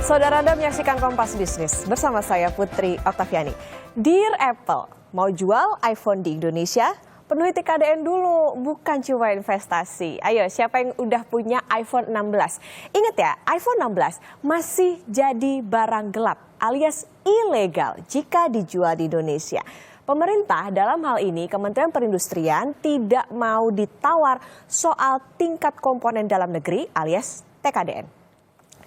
Saudara Anda menyaksikan Kompas Bisnis bersama saya Putri Oktaviani. Dear Apple, mau jual iPhone di Indonesia? Penuhi TKDN dulu, bukan cuma investasi. Ayo, siapa yang udah punya iPhone 16? Ingat ya, iPhone 16 masih jadi barang gelap alias ilegal jika dijual di Indonesia. Pemerintah dalam hal ini Kementerian Perindustrian tidak mau ditawar soal tingkat komponen dalam negeri alias TKDN.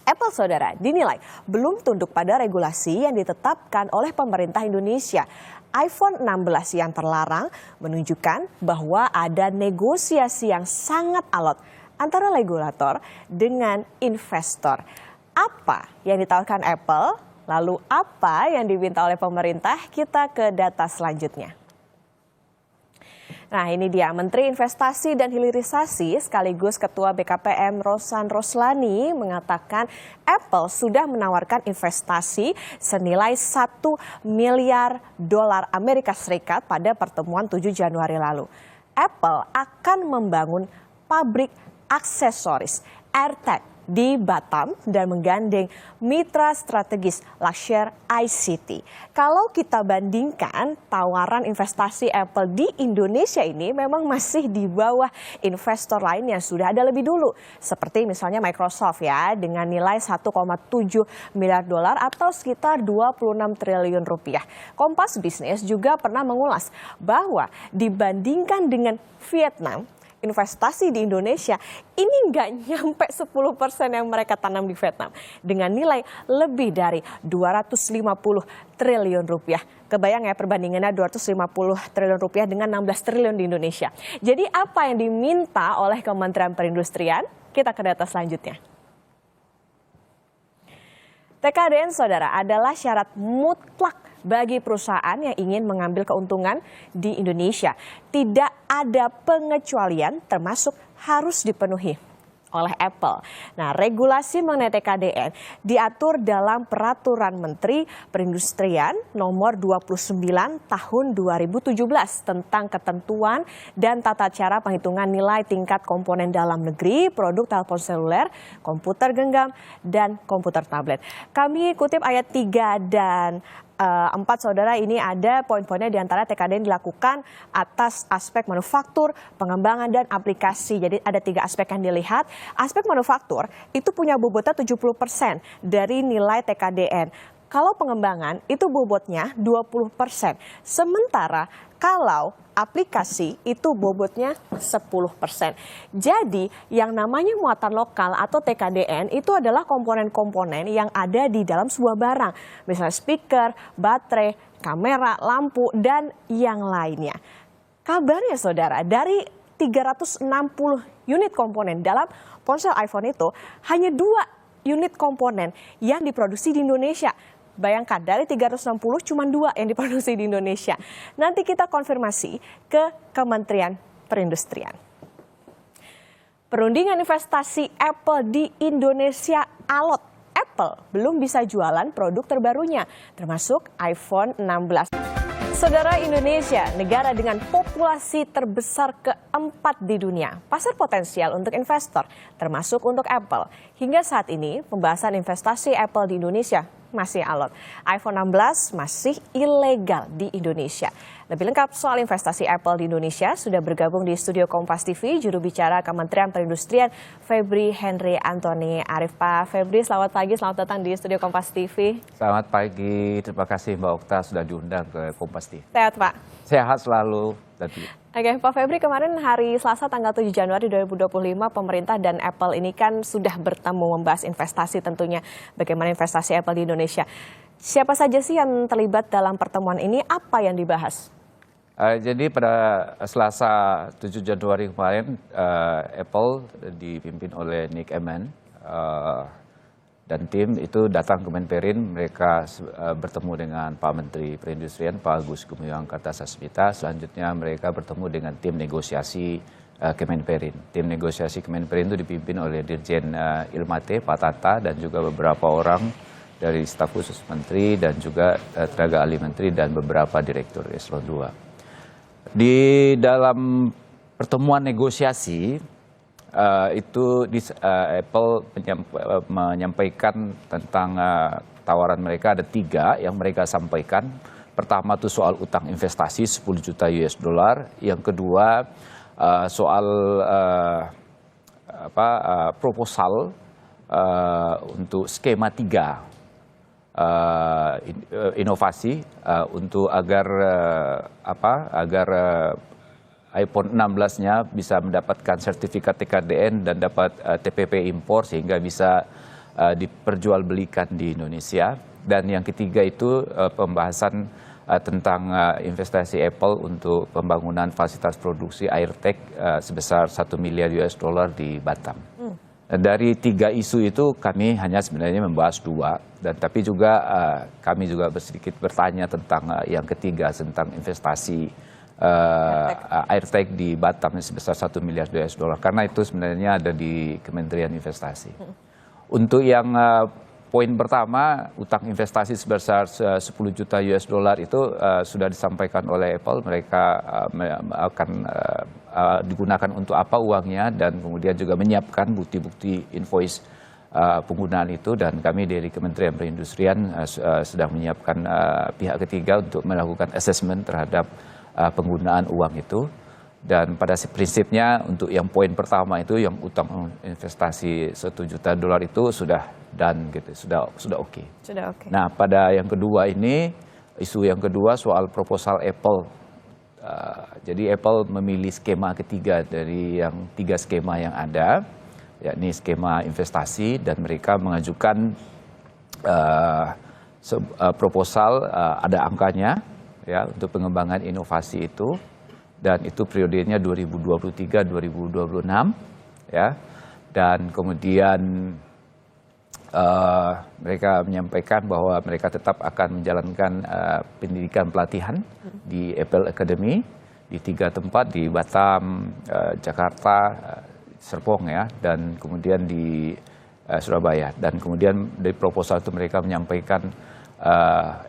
Apple, saudara, dinilai belum tunduk pada regulasi yang ditetapkan oleh pemerintah Indonesia. iPhone 16 yang terlarang menunjukkan bahwa ada negosiasi yang sangat alot antara regulator dengan investor. Apa yang ditawarkan Apple, lalu apa yang diminta oleh pemerintah? Kita ke data selanjutnya. Nah, ini dia Menteri Investasi dan Hilirisasi sekaligus Ketua BKPM Rosan Roslani mengatakan Apple sudah menawarkan investasi senilai 1 miliar dolar Amerika Serikat pada pertemuan 7 Januari lalu. Apple akan membangun pabrik aksesoris AirTag di Batam dan menggandeng mitra strategis Luxshare ICT. Kalau kita bandingkan tawaran investasi Apple di Indonesia ini memang masih di bawah investor lain yang sudah ada lebih dulu. Seperti misalnya Microsoft ya dengan nilai 1,7 miliar dolar atau sekitar 26 triliun rupiah. Kompas Bisnis juga pernah mengulas bahwa dibandingkan dengan Vietnam, investasi di Indonesia ini nggak nyampe 10% yang mereka tanam di Vietnam dengan nilai lebih dari 250 triliun rupiah. Kebayang ya perbandingannya 250 triliun rupiah dengan 16 triliun di Indonesia. Jadi apa yang diminta oleh Kementerian Perindustrian? Kita ke data selanjutnya. TKDN, saudara, adalah syarat mutlak bagi perusahaan yang ingin mengambil keuntungan di Indonesia. Tidak ada pengecualian termasuk harus dipenuhi oleh Apple. Nah, regulasi mengenai TKDN diatur dalam Peraturan Menteri Perindustrian nomor 29 tahun 2017 tentang ketentuan dan tata cara penghitungan nilai tingkat komponen dalam negeri, produk telepon seluler, komputer genggam, dan komputer tablet. Kami kutip ayat 3 dan 4, saudara, ini ada poin-poinnya diantara TKDN dilakukan atas aspek manufaktur, pengembangan, dan aplikasi. Jadi ada 3 aspek yang dilihat. Aspek manufaktur itu punya bobotnya 70% dari nilai TKDN. Kalau pengembangan itu bobotnya 20%. Sementara kalau aplikasi itu bobotnya 10%. Jadi yang namanya muatan lokal atau TKDN itu adalah komponen-komponen yang ada di dalam sebuah barang. Misalnya speaker, baterai, kamera, lampu, dan yang lainnya. Kabarnya, saudara, dari 360 unit komponen dalam ponsel iPhone itu hanya 2 unit komponen yang diproduksi di Indonesia. Bayangkan dari 360 cuma 2 yang diproduksi di Indonesia. Nanti kita konfirmasi ke Kementerian Perindustrian. Perundingan investasi Apple di Indonesia alot. Apple belum bisa jualan produk terbarunya, termasuk iPhone 16. Saudara, Indonesia, negara dengan populasi terbesar keempat di dunia. Pasar potensial untuk investor, termasuk untuk Apple. Hingga saat ini, pembahasan investasi Apple di Indonesia masih alot. iPhone 16 masih ilegal di Indonesia. Lebih lengkap soal investasi Apple di Indonesia sudah bergabung di studio Kompas TV juru bicara Kementerian Perindustrian Febri Henry Antoni Arif. Pak Febri, selamat pagi, selamat datang di studio Kompas TV. Selamat pagi, terima kasih Mbak Okta sudah diundang ke Kompas TV. Sehat, Pak? Sehat selalu. Oke, Pak Febri, kemarin hari Selasa tanggal 7 Januari 2025 pemerintah dan Apple ini kan sudah bertemu membahas investasi tentunya. Bagaimana investasi Apple di Indonesia. Siapa saja sih yang terlibat dalam pertemuan ini? Apa yang dibahas? Jadi pada Selasa 7 Januari kemarin Apple dipimpin oleh Nick Eman dan tim itu datang ke Menperin. Mereka bertemu dengan Pak Menteri Perindustrian, Pak Agus Gumiwang Kartasasmita. Selanjutnya mereka bertemu dengan tim negosiasi Kemenperin. Tim negosiasi Kemenperin itu dipimpin oleh Dirjen Ilmate, Pak Tata, dan juga beberapa orang dari staf khusus Menteri dan juga tenaga ahli Menteri dan beberapa direktur eselon 2. Di dalam pertemuan negosiasi itu Apple menyampaikan tentang tawaran mereka ada 3 yang mereka sampaikan. Pertama itu soal utang investasi 10 juta US dollar. Yang kedua soal proposal untuk skema 3 inovasi untuk agar iPhone 16-nya bisa mendapatkan sertifikat TKDN dan dapat TPP impor sehingga bisa diperjualbelikan di Indonesia. Dan yang ketiga itu pembahasan tentang investasi Apple untuk pembangunan fasilitas produksi AirTag sebesar 1 miliar US dollar di Batam. Dari 3 isu itu kami hanya sebenarnya membahas 2, dan tapi juga kami juga sedikit bertanya tentang yang ketiga tentang investasi AirTag di Batam sebesar 1 miliar US dollar, karena itu sebenarnya ada di Kementerian Investasi. Untuk yang poin pertama, utang investasi sebesar 10 juta US dollar itu sudah disampaikan oleh Apple. Mereka akan digunakan untuk apa uangnya, dan kemudian juga menyiapkan bukti-bukti invoice penggunaan itu, dan kami dari Kementerian Perindustrian sedang menyiapkan pihak ketiga untuk melakukan assessment terhadap penggunaan uang itu. Dan pada prinsipnya untuk yang poin pertama itu yang utang investasi 1 juta dolar itu sudah done gitu, sudah oke. Sudah oke. Nah, pada yang kedua ini, isu yang kedua soal proposal Apple. Jadi Apple memilih skema ketiga dari yang 3 skema yang ada, yakni skema investasi, dan mereka mengajukan proposal ada angkanya ya untuk pengembangan inovasi itu, dan itu periodenya 2023-2026 ya. Dan kemudian mereka menyampaikan bahwa mereka tetap akan menjalankan pendidikan pelatihan di Apple Academy di 3 tempat, di Batam, Jakarta, Serpong ya, dan kemudian di Surabaya. Dan kemudian dari proposal itu mereka menyampaikan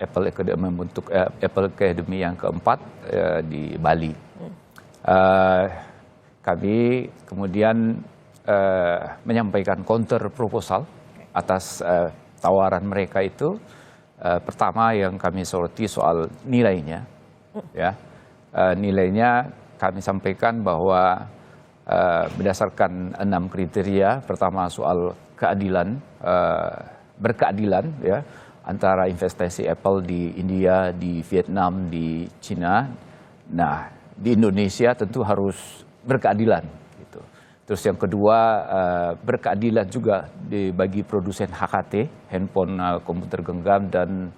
Apple Academy membentuk Apple Academy yang keempat di Bali. Kami kemudian menyampaikan counter proposal atas tawaran mereka itu. Pertama yang kami soroti soal nilainya, ya. Nilainya kami sampaikan bahwa berdasarkan 6 kriteria. Pertama soal keadilan, berkeadilan ya, antara investasi Apple di India, di Vietnam, di Cina. Nah, di Indonesia tentu harus berkeadilan gitu. Terus yang kedua, berkeadilan juga bagi produsen HKT, handphone, komputer genggam dan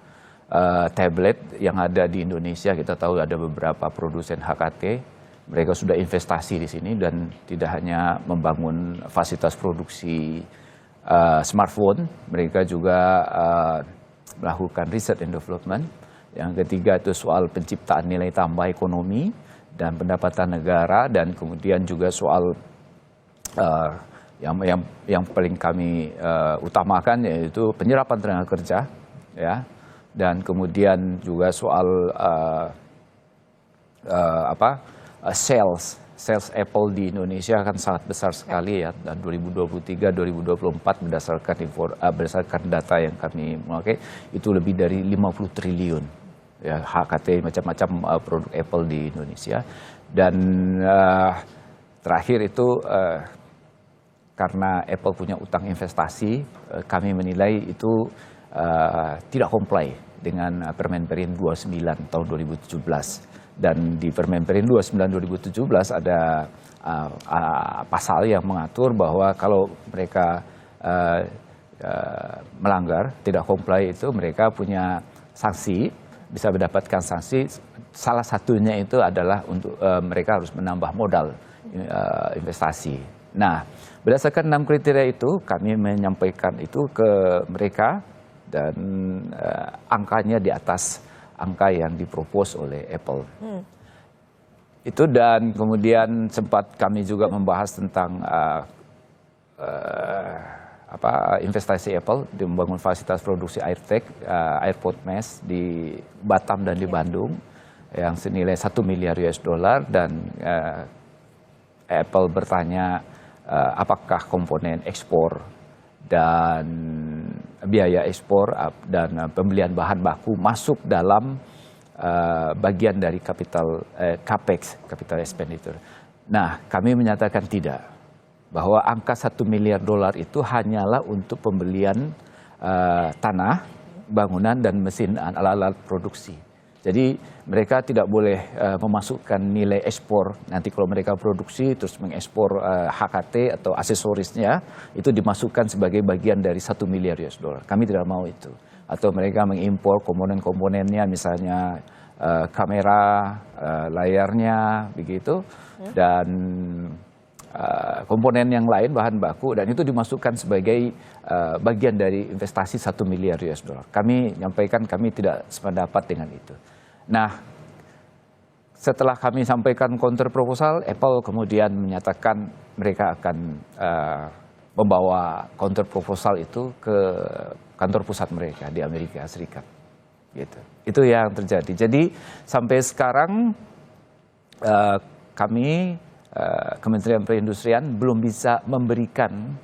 tablet yang ada di Indonesia. Kita tahu ada beberapa produsen HKT. Mereka sudah investasi di sini dan tidak hanya membangun fasilitas produksi smartphone, mereka juga melakukan research and development. Yang ketiga itu soal penciptaan nilai tambah ekonomi dan pendapatan negara, dan kemudian juga soal yang paling kami utamakan yaitu penyerapan tenaga kerja, ya, dan kemudian juga soal sales Apple di Indonesia akan sangat besar sekali ya, dan 2023-2024 berdasarkan data yang kami memakai itu lebih dari 50 triliun ya HKT macam-macam produk Apple di Indonesia. Dan terakhir itu karena Apple punya utang investasi, kami menilai itu tidak comply dengan Permen Perin 29 tahun 2017. Dan di Permen Perin 29 2017 ada pasal yang mengatur bahwa kalau mereka melanggar, tidak comply, itu mereka punya sanksi, bisa mendapatkan sanksi. Salah satunya itu adalah untuk mereka harus menambah modal investasi. Nah, berdasarkan 6 kriteria itu kami menyampaikan itu ke mereka, dan angkanya di atas angka yang dipropos oleh Apple. Itu, dan kemudian sempat kami juga membahas tentang investasi Apple di membangun fasilitas produksi AirTag, AirPod Mesh di Batam dan di Bandung yang senilai 1 miliar US dollar, dan Apple bertanya apakah komponen ekspor dan biaya ekspor dan pembelian bahan baku masuk dalam bagian dari capex, capital expenditure. Nah, kami menyatakan tidak, bahwa angka $1 miliar itu hanyalah untuk pembelian tanah, bangunan dan mesin alat-alat produksi. Jadi mereka tidak boleh memasukkan nilai ekspor. Nanti kalau mereka produksi terus mengekspor HKT atau aksesorisnya, itu dimasukkan sebagai bagian dari $1 miliar. Kami tidak mau itu. Atau mereka mengimpor komponen-komponennya, misalnya kamera, layarnya, begitu, dan komponen yang lain, bahan baku, dan itu dimasukkan sebagai bagian dari investasi $1 miliar. Kami nyampaikan kami tidak sependapat dengan itu. Nah, setelah kami sampaikan counter proposal, Apple kemudian menyatakan mereka akan membawa counter proposal itu ke kantor pusat mereka di Amerika Serikat. Gitu. Itu yang terjadi. Jadi sampai sekarang kami Kementerian Perindustrian belum bisa memberikan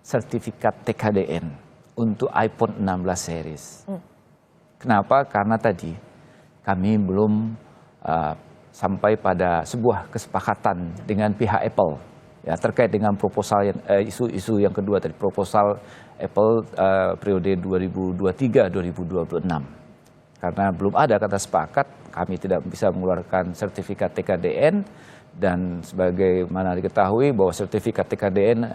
sertifikat TKDN untuk iPhone 16 series. Kenapa? Karena tadi kami belum sampai pada sebuah kesepakatan dengan pihak Apple ya, terkait dengan proposal isu-isu yang kedua tadi, proposal Apple periode 2023-2026. Karena belum ada kata sepakat, kami tidak bisa mengeluarkan sertifikat TKDN. Dan sebagaimana diketahui bahwa sertifikat TKDN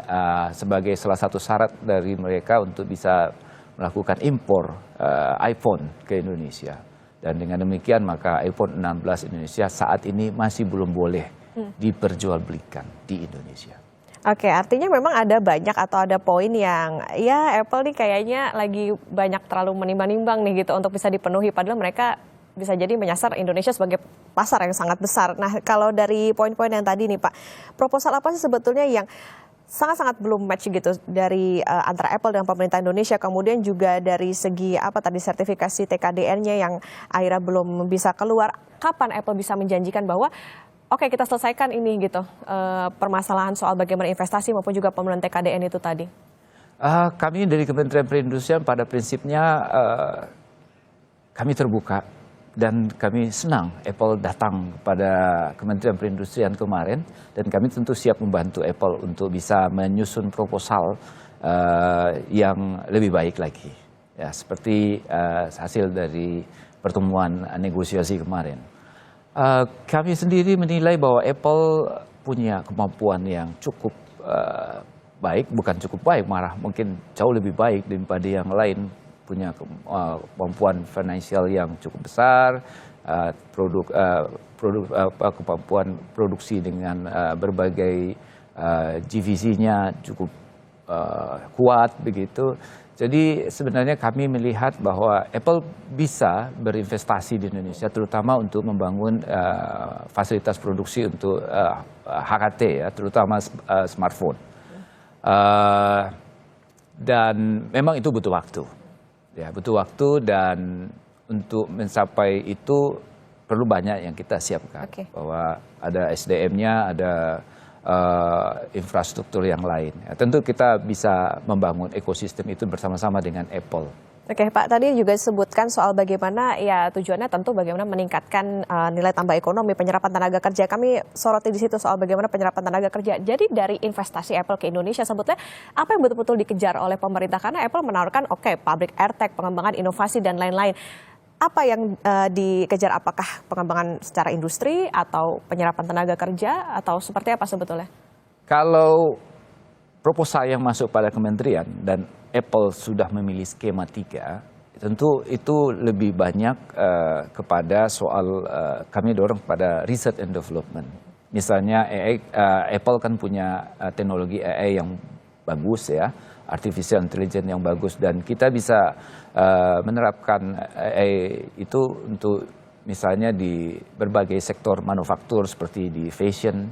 sebagai salah satu syarat dari mereka untuk bisa melakukan impor iPhone ke Indonesia. Dan dengan demikian maka iPhone 16 Indonesia saat ini masih belum boleh diperjualbelikan di Indonesia. Oke, artinya memang ada banyak atau ada poin yang ya Apple nih kayaknya lagi banyak terlalu menimbang-nimbang nih gitu untuk bisa dipenuhi, padahal mereka bisa jadi menyasar Indonesia sebagai pasar yang sangat besar. Nah, kalau dari poin-poin yang tadi nih Pak, proposal apa sih sebetulnya yang sangat-sangat belum match gitu dari antara Apple dengan pemerintah Indonesia, kemudian juga dari segi apa tadi sertifikasi TKDN-nya yang akhirnya belum bisa keluar. Kapan Apple bisa menjanjikan bahwa oke, kita selesaikan ini gitu permasalahan soal bagaimana investasi maupun juga pemenuhan TKDN itu tadi? Kami dari Kementerian Perindustrian pada prinsipnya kami terbuka. Dan kami senang Apple datang pada Kementerian Perindustrian kemarin, dan kami tentu siap membantu Apple untuk bisa menyusun proposal yang lebih baik lagi, ya, seperti hasil dari pertemuan negosiasi kemarin. Kami sendiri menilai bahwa Apple punya kemampuan yang cukup baik, bukan cukup baik, malah mungkin jauh lebih baik daripada yang lain, punya kemampuan finansial yang cukup besar, kemampuan produksi dengan berbagai divisinya cukup kuat begitu. Jadi sebenarnya kami melihat bahwa Apple bisa berinvestasi di Indonesia, terutama untuk membangun fasilitas produksi untuk HKT ya, terutama smartphone. Dan memang itu butuh waktu. Ya, butuh waktu, dan untuk mencapai itu perlu banyak yang kita siapkan. Bahwa ada SDM-nya, ada infrastruktur yang lain. Ya, tentu kita bisa membangun ekosistem itu bersama-sama dengan Apple. Oke Pak, tadi juga disebutkan soal bagaimana ya tujuannya tentu bagaimana meningkatkan nilai tambah ekonomi, penyerapan tenaga kerja. Kami soroti di situ soal bagaimana penyerapan tenaga kerja. Jadi dari investasi Apple ke Indonesia sebetulnya apa yang betul-betul dikejar oleh pemerintah? Karena Apple menawarkan pabrik AirTag, pengembangan inovasi dan lain-lain. Apa yang dikejar? Apakah pengembangan secara industri atau penyerapan tenaga kerja atau seperti apa sebetulnya? Kalau proposal yang masuk pada kementerian dan Apple sudah memilih skema 3, tentu itu lebih banyak kepada soal kami dorong pada research and development. Misalnya Apple kan punya teknologi AI yang bagus ya, artificial intelligence yang bagus, dan kita bisa menerapkan AI itu untuk misalnya di berbagai sektor manufaktur seperti di fashion,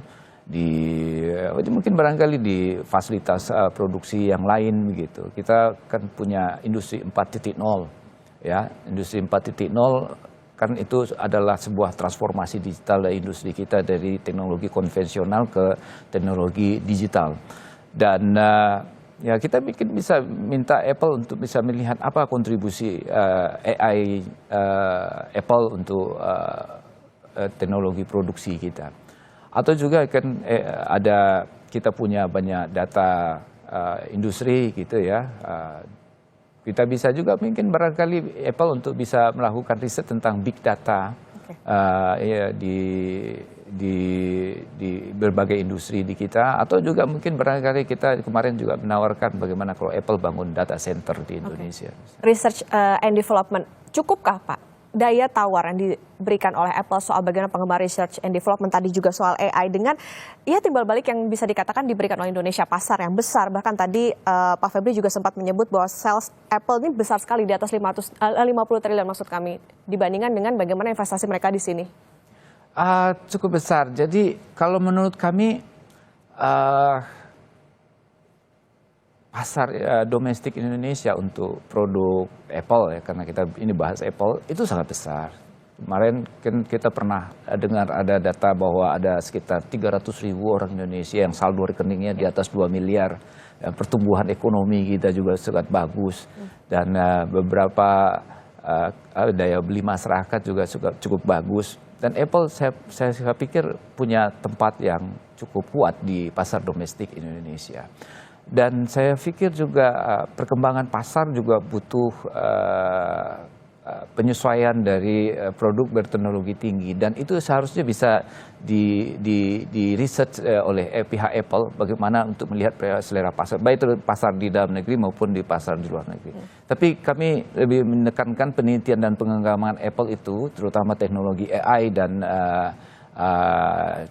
mungkin barangkali di fasilitas produksi yang lain begitu. Kita kan punya industri 4.0 ya, industri 4.0 kan itu adalah sebuah transformasi digital dari industri kita dari teknologi konvensional ke teknologi digital. Dan ya kita mungkin bisa minta Apple untuk bisa melihat apa kontribusi AI Apple untuk teknologi produksi kita. Atau juga kan ada kita punya banyak data industri gitu ya. Kita bisa juga mungkin barangkali Apple untuk bisa melakukan riset tentang big data ya, di berbagai industri di kita, atau juga mungkin barangkali kita kemarin juga menawarkan bagaimana kalau Apple bangun data center di Indonesia. Research and development, cukupkah Pak daya tawar yang diberikan oleh Apple soal bagaimana pengembangan research and development, tadi juga soal AI, dengan ya timbal balik yang bisa dikatakan diberikan oleh Indonesia, pasar yang besar. Bahkan tadi Pak Febri juga sempat menyebut bahwa sales Apple ini besar sekali, di atas 50 triliun maksud kami, dibandingkan dengan bagaimana investasi mereka di sini. Cukup besar. Jadi kalau menurut kami pasar domestik Indonesia untuk produk Apple ya, karena kita ini bahas Apple, itu sangat besar. Kemarin kan kita pernah dengar ada data bahwa ada sekitar 300.000 orang Indonesia yang saldo rekeningnya di atas 2 miliar. Pertumbuhan ekonomi kita juga sangat bagus, dan beberapa daya beli masyarakat juga cukup bagus. Dan Apple saya pikir punya tempat yang cukup kuat di pasar domestik Indonesia. Dan saya pikir juga perkembangan pasar juga butuh penyesuaian dari produk berteknologi tinggi, dan itu seharusnya bisa di research oleh pihak Apple bagaimana untuk melihat selera pasar, baik itu pasar di dalam negeri maupun di pasar di luar negeri. Tapi kami lebih menekankan penelitian dan pengembangan Apple itu, terutama teknologi AI dan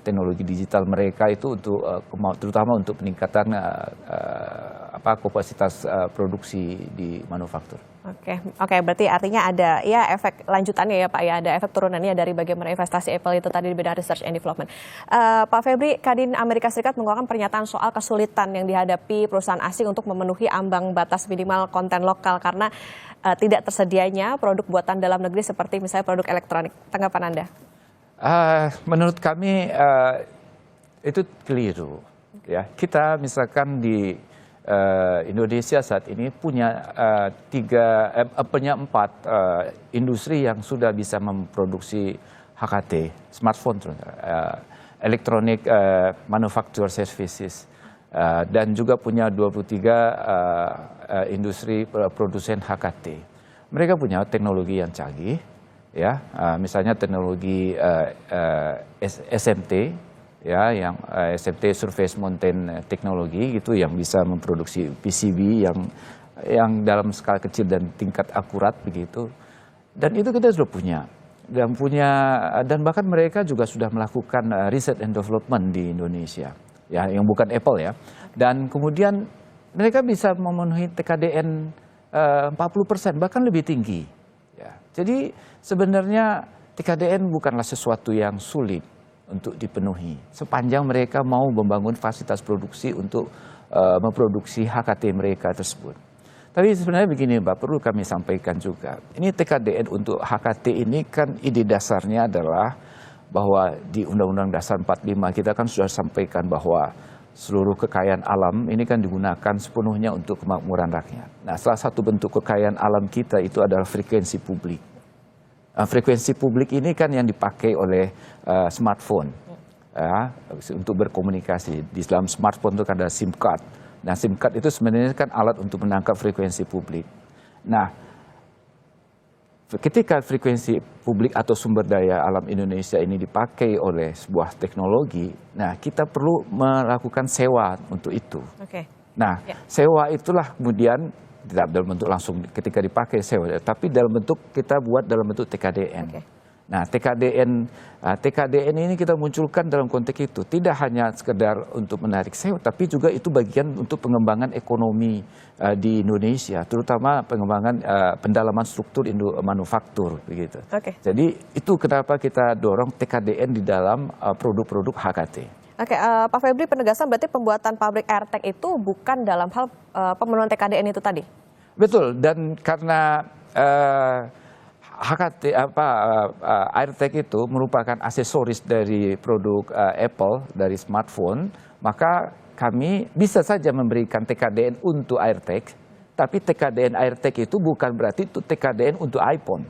teknologi digital mereka itu untuk terutama untuk peningkatan kapasitas produksi di manufaktur. Oke, berarti artinya ada ya efek lanjutannya ya Pak ya, ada efek turunannya dari bagaimana investasi Apple itu tadi di bidang research and development. Pak Febri, Kadin Amerika Serikat mengeluarkan pernyataan soal kesulitan yang dihadapi perusahaan asing untuk memenuhi ambang batas minimal konten lokal karena tidak tersedianya produk buatan dalam negeri seperti misalnya produk elektronik. Tanggapan Anda? Menurut kami itu keliru. Ya, kita misalkan di Indonesia saat ini punya 4 industri yang sudah bisa memproduksi HKT, smartphone, electronic manufacture services, dan juga punya 23 industri produsen HKT. Mereka punya teknologi yang canggih, ya, misalnya teknologi SMT. Ya, yang SMT Surface Mountain Technology gitu, yang bisa memproduksi PCB yang dalam skala kecil dan tingkat akurat begitu. Dan itu kita sudah punya. Dan bahkan mereka juga sudah melakukan research and development di Indonesia. Ya, yang bukan Apple ya. Dan kemudian mereka bisa memenuhi TKDN 40%, bahkan lebih tinggi. Ya. Jadi sebenarnya TKDN bukanlah sesuatu yang sulit untuk dipenuhi, sepanjang mereka mau membangun fasilitas produksi untuk memproduksi HKT mereka tersebut. Tapi sebenarnya begini Pak, perlu kami sampaikan juga, ini TKDN untuk HKT ini kan ide dasarnya adalah bahwa di Undang-Undang Dasar 45 kita kan sudah sampaikan bahwa seluruh kekayaan alam ini kan digunakan sepenuhnya untuk kemakmuran rakyat. Nah, salah satu bentuk kekayaan alam kita itu adalah frekuensi publik. Frekuensi publik ini kan yang dipakai oleh smartphone ya, untuk berkomunikasi. Di dalam smartphone itu kan ada SIM card. Nah, SIM card itu sebenarnya kan alat untuk menangkap frekuensi publik. Nah, ketika frekuensi publik atau sumber daya alam Indonesia ini dipakai oleh sebuah teknologi, nah kita perlu melakukan sewa untuk itu. Nah, sewa itulah kemudian tidak dalam bentuk langsung ketika dipakai sewa, tapi dalam bentuk kita buat dalam bentuk TKDN. Nah, TKDN ini kita munculkan dalam konteks itu, tidak hanya sekedar untuk menarik sewa, tapi juga itu bagian untuk pengembangan ekonomi di Indonesia, terutama pengembangan pendalaman struktur manufaktur begitu. Jadi itu kenapa kita dorong TKDN di dalam produk-produk HKT. Pak Febri, penegasan berarti pembuatan pabrik AirTag itu bukan dalam hal pemenuhan TKDN itu tadi? Betul, dan karena HKT AirTag itu merupakan aksesoris dari produk Apple, dari smartphone, maka kami bisa saja memberikan TKDN untuk AirTag, tapi TKDN AirTag itu bukan berarti itu TKDN untuk iPhone.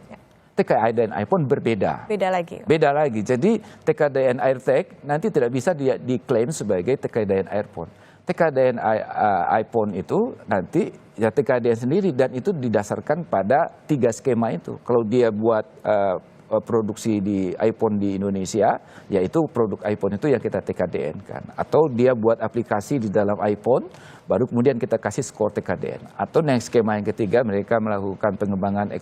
TKDN iPhone berbeda. Beda lagi. Beda lagi. Jadi TKDN AirTag nanti tidak bisa diklaim sebagai TKDN iPhone. TKDN iPhone itu nanti ya TKDN sendiri dan itu didasarkan pada 3 skema itu. Kalau dia buat produksi di iPhone di Indonesia, yaitu produk iPhone itu yang kita TKDN kan. Atau dia buat aplikasi di dalam iPhone, baru kemudian kita kasih skor TKDN. Atau yang skema yang ketiga, mereka melakukan pengembangan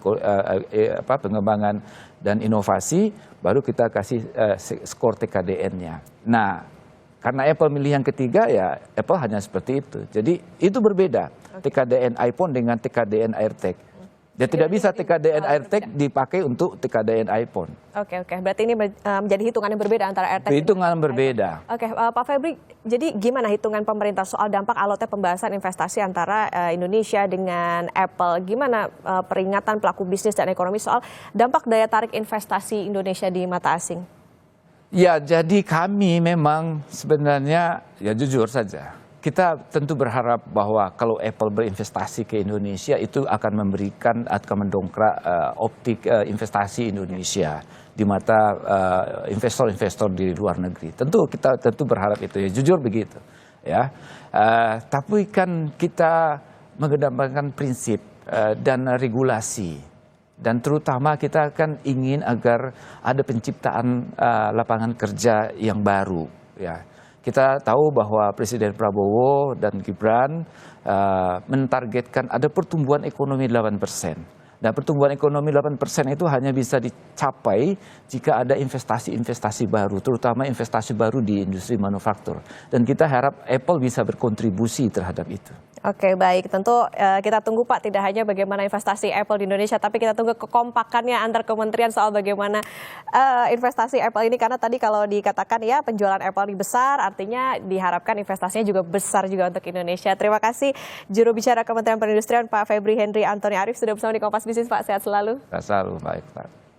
pengembangan dan inovasi, baru kita kasih skor TKDN-nya. Nah, karena Apple milih yang ketiga, ya Apple hanya seperti itu. Jadi itu berbeda, TKDN iPhone dengan TKDN AirTag. Ya tidak bisa TKDN AirTag dipakai untuk TKDN iPhone. Oke, berarti ini menjadi hitungan yang berbeda antara AirTag. Hitungan berbeda. Oke, Pak Febri, jadi gimana hitungan pemerintah soal dampak alotnya pembahasan investasi antara Indonesia dengan Apple? Gimana peringatan pelaku bisnis dan ekonomi soal dampak daya tarik investasi Indonesia di mata asing? Ya, jadi kami memang sebenarnya ya jujur saja. Kita tentu berharap bahwa kalau Apple berinvestasi ke Indonesia itu akan mendongkrak optik investasi Indonesia di mata investor-investor di luar negeri. Kita berharap itu ya, jujur begitu ya. Tapi kan kita mengedepankan prinsip dan regulasi. Dan terutama kita kan ingin agar ada penciptaan lapangan kerja yang baru ya. Kita tahu bahwa Presiden Prabowo dan Gibran mentargetkan ada pertumbuhan ekonomi 8%. Dan pertumbuhan ekonomi 8% itu hanya bisa dicapai jika ada investasi-investasi baru, terutama investasi baru di industri manufaktur. Dan kita harap Apple bisa berkontribusi terhadap itu. Oke, baik. Tentu kita tunggu Pak, tidak hanya bagaimana investasi Apple di Indonesia, tapi kita tunggu kekompakannya antar kementerian soal bagaimana investasi Apple ini. Karena tadi kalau dikatakan ya penjualan Apple ini besar, artinya diharapkan investasinya juga besar juga untuk Indonesia. Terima kasih juru bicara Kementerian Perindustrian Pak Febri Henry Antoni Arif sudah bersama di Kompas Bisnis Pak. Sehat selalu. Sehat selalu, baik Pak.